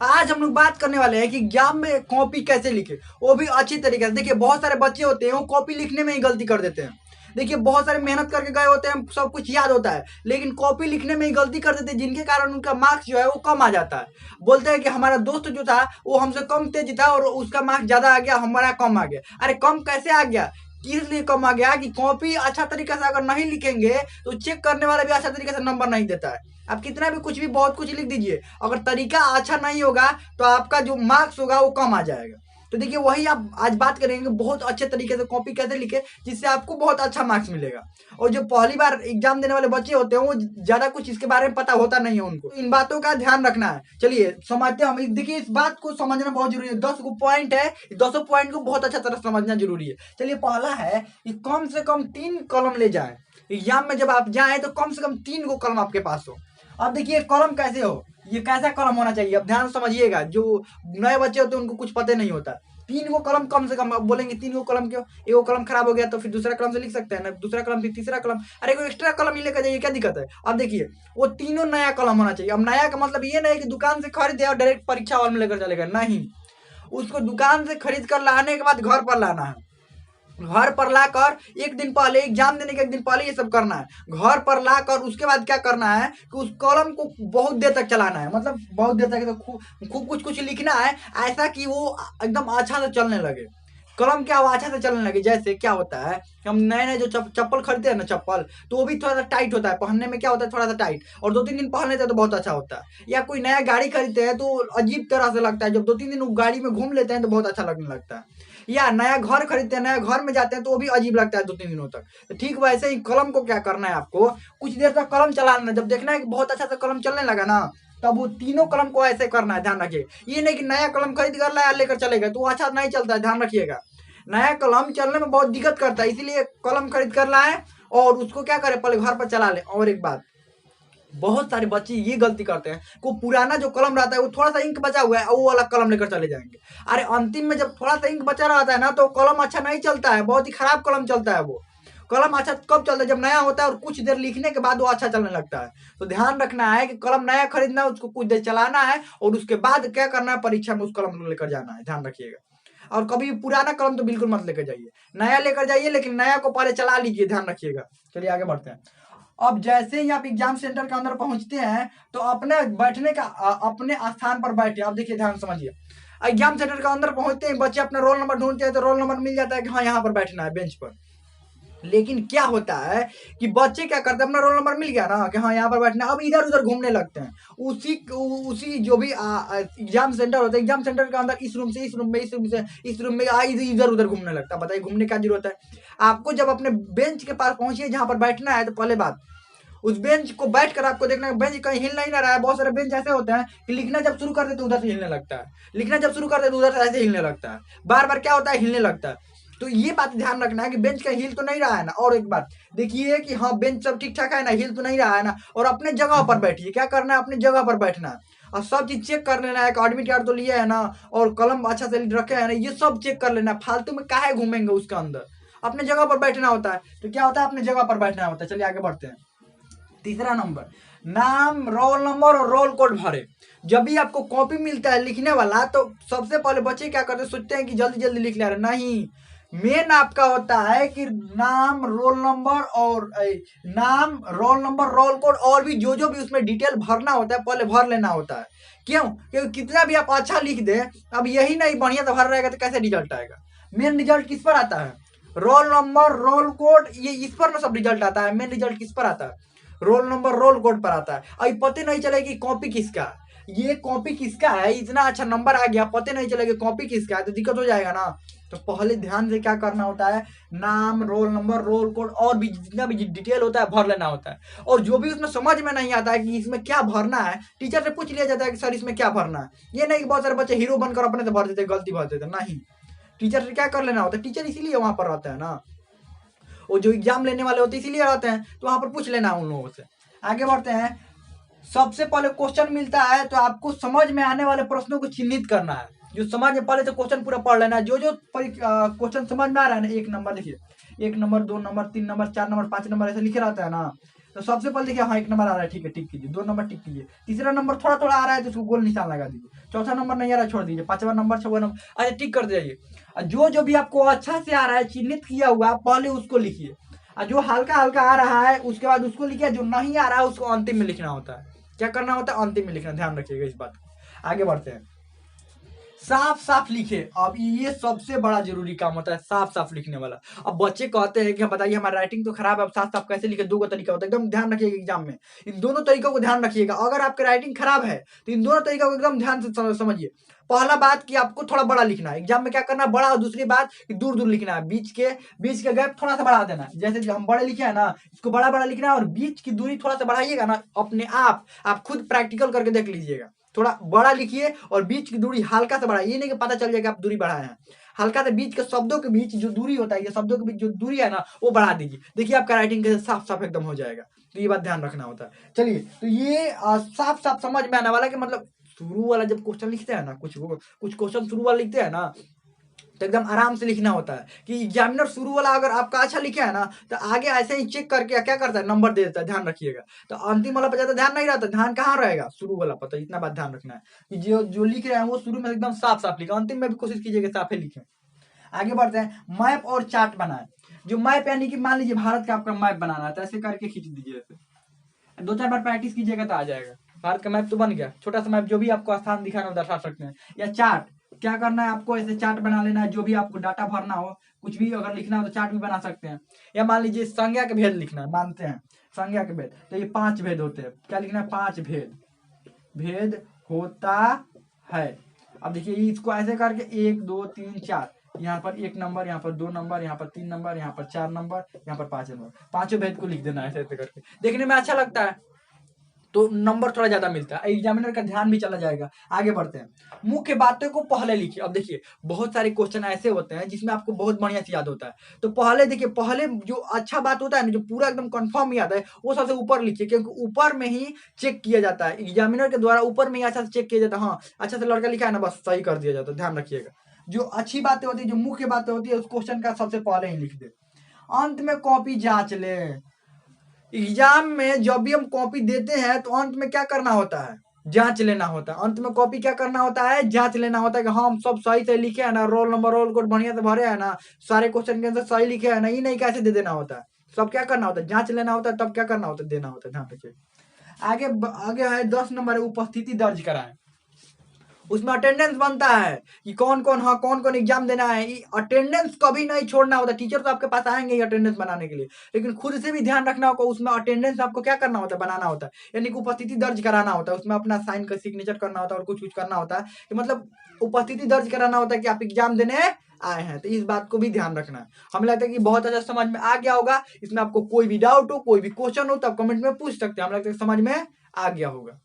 आज हम लोग बात करने वाले हैं कि एग्जाम में कॉपी कैसे लिखे, वो भी अच्छी तरीके से। देखिए बहुत सारे बच्चे होते हैं वो कॉपी लिखने में ही गलती कर देते हैं। देखिए बहुत सारे मेहनत करके गए होते हैं, सब कुछ याद होता है, लेकिन कॉपी लिखने में ही गलती कर देते हैं, जिनके कारण उनका मार्क्स जो है वो कम आ जाता है। बोलते हैं कि हमारा दोस्त जो था वो हमसे कम तेज था और उसका मार्क्स ज्यादा आ गया, हमारा कम आ गया। अरे कम कैसे आ गया, किस लिए कम आ गया कि कॉपी अच्छा तरीके से अगर नहीं लिखेंगे तो चेक करने वाला भी अच्छा तरीके से नंबर नहीं देता है। आप कितना भी कुछ भी बहुत कुछ लिख दीजिए, अगर तरीका अच्छा नहीं होगा तो आपका जो मार्क्स होगा वो कम आ जाएगा। तो देखिए वही आप आज बात करेंगे बहुत अच्छे तरीके से कॉपी कैसे लिखे जिससे आपको बहुत अच्छा मार्क्स मिलेगा। और जो पहली बार एग्जाम देने वाले बच्चे होते हैं वो ज्यादा कुछ इसके बारे में पता होता नहीं है, उनको इन बातों का ध्यान रखना है। चलिए समझते हैं हम। देखिए इस बात को समझना बहुत जरूरी है, 10 गो पॉइंट है, 10 पॉइंट को बहुत अच्छा तरह समझना जरूरी है। चलिए पहला है कि कम से कम 3 कलम ले जाएं। एग्जाम में जब आप जाएं तो कम से कम 3 गो कलम आपके पास हो। अब देखिए कलम कैसे हो, ये कैसा कलम होना चाहिए, अब ध्यान समझिएगा। जो नए बच्चे होते हैं उनको कुछ पता नहीं होता। 3 गो कलम कम से कम। अब बोलेंगे 3 गो कलम क्यों, एगो कलम खराब हो गया तो फिर दूसरा कलम से लिख सकते हैं ना, दूसरा कलम फिर तीसरा कलम। अरे कोई एक्स्ट्रा कलम ही लेकर जाइए, क्या दिक्कत है। अब देखिए वो तीनों नया कलम होना चाहिए। अब नया का मतलब ये नहीं कि दुकान से खरीदे और डायरेक्ट परीक्षा हॉल में लेकर चलेगा, नहीं। उसको दुकान से खरीद कर लाने के बाद घर पर लाना है। घर पर लाकर एक दिन पहले, एग्जाम देने के एक दिन पहले ये सब करना है। घर पर लाकर उसके बाद क्या करना है कि उस कॉलम को बहुत देर तक चलाना है, मतलब बहुत देर तक, तो खूब कुछ कुछ लिखना है ऐसा कि वो एकदम अच्छा से चलने लगे। कलम क्या हुआ, अच्छा से चलने लगे। जैसे क्या होता है कि हम नए नए जो चप्पल खरीदते हैं ना, चप्पल तो वो भी थोड़ा सा टाइट होता है, पहनने में क्या होता है थोड़ा सा टाइट, और 2-3 दिन पहन लेते हैं तो बहुत अच्छा होता है। या कोई नया गाड़ी खरीदते हैं तो अजीब तरह से लगता है, जब 2-3 दिन वो गाड़ी में घूम लेते हैं तो बहुत अच्छा लगने लगता है। या नया घर खरीदते हैं, नया घर में जाते हैं तो वो भी अजीब लगता है 2-3 दिनों तक। तो ठीक वैसे ही कलम को क्या करना है, आपको कुछ देर तक कलम चलाना है। जब देखना है कि बहुत अच्छा से कलम चलने लगा ना, तब वो तीनों कलम को ऐसे करना है। ध्यान रखिए, ये नहीं कि नया कलम खरीद कर लाया लेकर चलेगा तो वो अच्छा नहीं चलता है, ध्यान रखिएगा। नया कलम चलने में बहुत दिक्कत करता है, इसीलिए कलम खरीद कर लाए और उसको क्या करे पहले घर पर चला ले। और एक बात, बहुत सारे बच्चे ये गलती करते हैं, को पुराना जो कलम रहता है वो थोड़ा सा इंक बचा हुआ है वो वाला कलम लेकर चले जाएंगे। अरे अंतिम में जब थोड़ा सा इंक बचा रहता है ना तो कलम अच्छा नहीं चलता है, बहुत ही खराब कलम चलता है। वो कलम अच्छा कब चलता है, जब नया होता है और कुछ देर लिखने के बाद वो अच्छा चलने लगता है। तो ध्यान रखना है कि कलम नया खरीदना है, उसको कुछ देर चलाना है और उसके बाद क्या करना है, परीक्षा में उस कलम को लेकर जाना है, ध्यान रखिएगा। और कभी पुराना कलम तो बिल्कुल मत लेकर जाइए, नया लेकर जाइए, लेकिन नया को पहले चला लीजिए, ध्यान रखिएगा। चलिए आगे बढ़ते हैं। अब जैसे ही आप एग्जाम सेंटर के अंदर पहुंचते हैं तो अपने बैठने का अपने स्थान पर बैठे। अब देखिए ध्यान समझिए, एग्जाम सेंटर के अंदर पहुंचते हैं बच्चे अपना रोल नंबर ढूंढते हैं तो रोल नंबर मिल जाता है कि हाँ यहाँ पर बैठना है बेंच पर। लेकिन क्या होता है कि बच्चे क्या करते हैं, अपना रोल नंबर मिल गया ना कि हाँ यहाँ पर बैठना है, अब इधर उधर घूमने लगते हैं। उसी जो भी एग्जाम सेंटर होता है, एग्जाम सेंटर के अंदर इस रूम से इस रूम में, इस रूम से इस रूम में इधर उधर घूमने लगता है। बताइए घूमने का जरूरत है। आपको जब अपने बेंच के पास पहुंचिए जहां पर बैठना है तो पहले बात, उस बेंच को बैठ कर आपको देखना है बेंच कहीं हिल नहीं ना रहा है। बहुत सारे बेंच ऐसे होते हैं कि लिखना जब शुरू करते तो उधर से हिलने लगता है, लिखना जब शुरू करते तो उधर से ऐसे हिलने लगता है, बार बार क्या होता है हिलने लगता है। तो ये बात ध्यान रखना है कि बेंच कहीं हिल तो नहीं रहा है ना। और एक बात देखिए कि हाँ बेंच सब ठीक ठाक है ना, हिल तो नहीं रहा है ना। और अपने जगह पर बैठिए, क्या करना है अपनी जगह पर बैठना है और सब चीज चेक कर लेना है कि एडमिट कार्ड तो लिए है ना और कलम अच्छा से रखे है ना, ये सब चेक कर लेना है। फालतू में काहे घूमेंगे उसके अंदर, अपने जगह पर बैठना होता है। तो क्या होता है अपने जगह पर बैठना होता है। चलिए आगे बढ़ते हैं। तीसरा नंबर, नाम रोल नंबर और रोल कोड भरे। जब भी आपको कॉपी मिलता है लिखने वाला तो सबसे पहले बच्चे क्या करते हैं, सोचते हैं कि जल्दी जल्दी लिख ले रहे, नहीं। मेन आपका होता है कि नाम रोल नंबर और नाम रोल नंबर रोल कोड और भी जो भी उसमें डिटेल भरना होता है पहले भर लेना होता है। क्यों, क्योंकि कितना भी आप अच्छा लिख दे, अब यही नहीं बढ़िया से भर रहेगा तो कैसे रिजल्ट आएगा। मेन रिजल्ट किस पर आता है, रोल नंबर रोल कोड, ये इस पर ना सब रिजल्ट आता है। मेन रिजल्ट किस पर आता है, रोल नंबर रोल कोड पर आता है। अब पता नहीं चलेगी कॉपी किसका, ये कॉपी किसका है, इतना अच्छा नंबर आ गया पता नहीं चलेगा कॉपी किसका है तो दिक्कत हो जाएगा ना। तो पहले ध्यान से क्या करना होता है, नाम रोल नंबर रोल कोड और भी जितना भी डिटेल होता है भर लेना होता है। और जो भी उसमें समझ में नहीं आता है कि इसमें क्या भरना है, टीचर से पूछ लिया जाता है कि सर इसमें क्या भरना है। ये नहीं कि बहुत सारे बच्चे हीरो बनकर अपने से भर देते, गलती भर देते, नहीं। टीचर से क्या कर लेना होता है, टीचर इसीलिए वहां पर रहता है ना, वो जो एग्जाम लेने वाले होते हैं इसीलिए रहते हैं, तो वहां पर पूछ लेना उन लोगों से। आगे बढ़ते हैं। सबसे पहले क्वेश्चन मिलता है तो आपको समझ में आने वाले प्रश्नों को चिन्हित करना है। जो समझ में, पहले तो क्वेश्चन पूरा पढ़ लेना है, जो क्वेश्चन समझ में आ रहा है ना, 1 नंबर देखिए, 1 number 2 number 3 number 4 number 5 number ऐसे लिखे रहता है ना, तो सबसे पहले देखिए, हाँ 1 नंबर आ रहा है, ठीक है, टिक कीजिए। 2 नंबर टिक कीजिए। तीसरा नंबर थोड़ा थोड़ा आ रहा है तो उसको गोल निशान लगा दीजिए। चौथा नंबर नहीं आ रहा है, छोड़ दीजिए। 5वां नंबर, 6वां नंबर, अच्छा टिक कर दीजिए। जो भी आपको अच्छा से आ रहा है, चिन्हित किया हुआ, पहले उसको लिखिए। और जो हल्का हल्का आ रहा है उसके बाद उसको लिखिए। जो नहीं आ रहा है उसको अंतिम में लिखना होता है। क्या करना होता है? अंतिम में लिखना। ध्यान रखिएगा इस बात को। आगे बढ़ते हैं। साफ साफ लिखे। अब ये सबसे बड़ा जरूरी काम होता है, साफ साफ लिखने वाला। अब बच्चे कहते हैं कि बताइए हमारी राइटिंग तो खराब है, अब साफ साफ कैसे लिखे? 2 तरीका होता है, एकदम ध्यान रखिएगा एग्जाम में। इन दोनों तरीकों को ध्यान रखिएगा। अगर आपकी राइटिंग खराब है तो इन दोनों तरीकों को एकदम ध्यान से समझिए। पहला बात कि आपको थोड़ा बड़ा लिखना है एग्जाम में। क्या करना है? बड़ा। और दूसरी बात कि दूर दूर लिखना है। बीच के गैप थोड़ा सा बढ़ा देना है। जैसे हम बड़े लिखे है ना, इसको बड़ा बड़ा लिखना है, और बीच की दूरी थोड़ा सा बढ़ाइएगा ना, अपने आप खुद प्रैक्टिकल करके देख लीजिएगा। थोड़ा बड़ा लिखिए और बीच की दूरी हल्का से बढ़ाइए। ये नहीं कि पता चल जाएगा आप दूरी बढ़ाए हैं। हल्का से बीच के शब्दों के बीच जो दूरी होता है, ये शब्दों के बीच जो दूरी है ना, वो बढ़ा दीजिए। देखिए आपका राइटिंग कैसे साफ साफ एकदम हो जाएगा। तो ये बात ध्यान रखना होता है। चलिए, तो ये साफ साफ समझ में आने वाला कि मतलब शुरू वाला जब क्वेश्चन लिखते हैं ना, कुछ क्वेश्चन शुरू वाला लिखते हैं ना, तो एकदम आराम से लिखना होता है कि एग्जामिनर शुरू वाला अगर आपका अच्छा लिखा है ना, तो आगे ऐसे ही चेक करके क्या करता है? नंबर दे देता है। ध्यान रखिएगा। तो अंतिम वाला पर ज्यादा ध्यान नहीं रहता। ध्यान कहाँ रहेगा? शुरू वाला पर। तो इतना बात ध्यान रखना है कि जो जो लिख रहे हैं वो शुरू में एकदम साफ साफ लिखे। अंतिम में भी कोशिश कीजिएगा साफ ही लिखें। आगे बढ़ते हैं। मैप और चार्ट बनाए। जो मैप यानी कि मान लीजिए भारत का आपका मैप बनाना है, तो ऐसे करके खींच दीजिए। ऐसे 2-4 बार प्रैक्टिस कीजिएगा तो आ जाएगा। भारत का मैप तो बन गया। छोटा सा मैप, जो भी आपको स्थान दिखाना हो दर्शा सकते हैं। या चार्ट, क्या करना है आपको? ऐसे चार्ट बना लेना है। जो भी आपको डाटा भरना हो, कुछ भी अगर लिखना हो तो चार्ट भी बना सकते हैं। या मान लीजिए संज्ञा के भेद लिखना है, मानते हैं संज्ञा के भेद, तो ये 5 भेद होते हैं। क्या लिखना है? 5 भेद होता है। अब देखिए इसको ऐसे करके 1 2 3 4, यहाँ पर 1 नंबर, यहाँ पर 2 नंबर, यहाँ पर 3 नंबर, यहाँ पर 4 नंबर, यहाँ पर 5 नंबर, पांचों भेद को लिख देना है ऐसे ऐसे करके। देखने में अच्छा लगता है तो नंबर थोड़ा ज्यादा मिलता है, एग्जामिनर का ध्यान भी चला जाएगा। आगे बढ़ते हैं। मुख्य बातों को पहले लिखिए। अब देखिए बहुत सारे क्वेश्चन ऐसे होते हैं जिसमें आपको बहुत बढ़िया से याद होता है। तो पहले देखिए, पहले जो अच्छा बात होता है ना, जो पूरा एकदम कंफर्म याद है, वो सबसे ऊपर लिखिए। क्योंकि ऊपर में ही चेक किया जाता है एग्जामिनर के द्वारा। ऊपर में ही अच्छा से चेक किया जाता है। हाँ, अच्छा से लड़का लिखा है ना, बस सही कर दिया जाता है। ध्यान रखिएगा। जो अच्छी बातें होती है, जो मुख्य बातें होती है, उस क्वेश्चन का सबसे पहले ही लिख दे। अंत में कॉपी जांच ले। एग्जाम में जब भी हम कॉपी देते हैं तो अंत में क्या करना होता है? जांच लेना होता है। अंत में कॉपी क्या करना होता है? जांच लेना होता है कि हम सब सही से लिखे है ना, रोल नंबर रोल कोड बढ़िया से भरे है ना, सारे क्वेश्चन के आंसर सही लिखे है ना। ये नहीं कैसे दे देना होता है, सब क्या करना होता है? जांच लेना होता है, तब क्या करना होता है? देना होता है। ध्यान रखिए। आगे है 10 नंबर है, उपस्थिति दर्ज कराएं। उसमें अटेंडेंस बनता है कि कौन कौन एग्जाम देना है। अटेंडेंस कभी नहीं छोड़ना होता। टीचर तो आपके पास आएंगे ही अटेंडेंस बनाने के लिए, लेकिन खुद से भी ध्यान रखना होगा। उसमें अटेंडेंस आपको क्या करना होता है? बनाना होता है, यानी कि उपस्थिति दर्ज कराना होता है। उसमें अपना साइन का सिग्नेचर करना होता है और कुछ कुछ करना होता है कि मतलब उपस्थिति दर्ज कराना होता है कि आप एग्जाम देने आए हैं। तो इस बात को भी ध्यान रखना है। हमें लगता है कि बहुत अच्छा समझ में आ गया होगा। इसमें आपको कोई भी डाउट हो, कोई भी क्वेश्चन हो तो आप कमेंट में पूछ सकते हैं। हमें लगता है समझ में आ गया होगा।